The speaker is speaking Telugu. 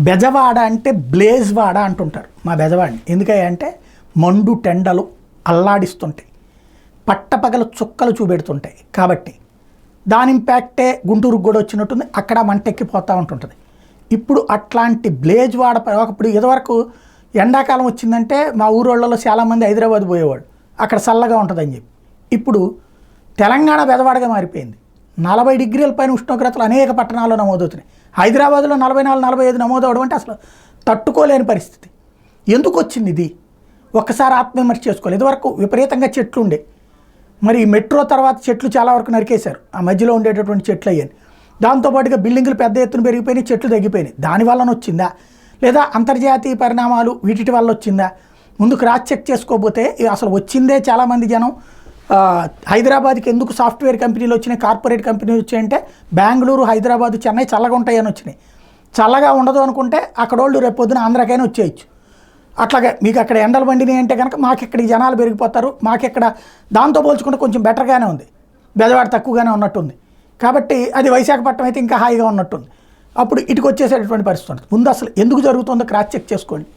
బెజవాడ అంటే బ్లేజ్ వాడ అంటుంటారు మా బెజవాడిని. ఎందుకంటే మండు టెండలు అల్లాడిస్తుంటాయి, పట్టపగల చుక్కలు చూపెడుతుంటాయి. కాబట్టి దాని ఇంపాక్టే గుంటూరుకు కూడా వచ్చినట్టుంది, అక్కడ మంటెక్కిపోతూ ఉంటుంటుంది. ఇప్పుడు అట్లాంటి బ్లేజ్ వాడ ఇప్పుడు ఇదివరకు ఎండాకాలం వచ్చిందంటే మా ఊరోళ్ళలో చాలామంది హైదరాబాద్ పోయేవాళ్ళు, అక్కడ చల్లగా ఉంటుందని చెప్పి. ఇప్పుడు తెలంగాణ బెజవాడగా మారిపోయింది. 40 డిగ్రీల పైన ఉష్ణోగ్రతలు అనేక పట్టణాల్లో నమోదవుతున్నాయి. హైదరాబాద్లో 44, 45 నమోదవడం అంటే అసలు తట్టుకోలేని పరిస్థితి. ఎందుకు వచ్చింది ఇది? ఒక్కసారి ఆత్మవిమర్శ చేసుకోవాలి. ఇదివరకు విపరీతంగా చెట్లు ఉండే, మరి మెట్రో తర్వాత చెట్లు చాలా వరకు నరికేశారు, ఆ మధ్యలో ఉండేటటువంటి చెట్లు అయ్యాయి. దాంతోపాటుగా బిల్డింగులు పెద్ద ఎత్తున పెరిగిపోయినాయి, చెట్లు తగ్గిపోయినాయి. దానివల్ల వచ్చిందా లేదా అంతర్జాతీయ పరిణామాలు వీటి వల్ల వచ్చిందా? ముందు క్రాస్ చెక్ చేసుకోకపోతే అసలు వచ్చిందే చాలామంది జనం హైదరాబాద్కి ఎందుకు సాఫ్ట్వేర్ కంపెనీలు వచ్చినాయి, కార్పొరేట్ కంపెనీలు వచ్చాయంటే బెంగళూరు, హైదరాబాద్, చెన్నై చల్లగా ఉంటాయని వచ్చినాయి. చల్లగా ఉండదు అనుకుంటే అక్కడ వాళ్ళు రేపు పొద్దున ఆంధ్రాకైనా వచ్చేయచ్చు. అట్లాగే మీకు అక్కడ ఎండలు పండినాయి అంటే కనుక మాకు ఇక్కడికి జనాలు పెరిగిపోతారు, మాకు ఇక్కడ దాంతో పోల్చుకుంటే కొంచెం బెటర్గానే ఉంది, బెజవాడ తక్కువగానే ఉన్నట్టుంది. కాబట్టి అది విశాఖపట్నం అయితే ఇంకా హాయిగా ఉన్నట్టుంది. అప్పుడు ఇటుకు వచ్చేసేటటువంటి పరిస్థితి ఉంటుంది. ముందు అసలు ఎందుకు జరుగుతుందో క్రాస్ చెక్ చేసుకోండి.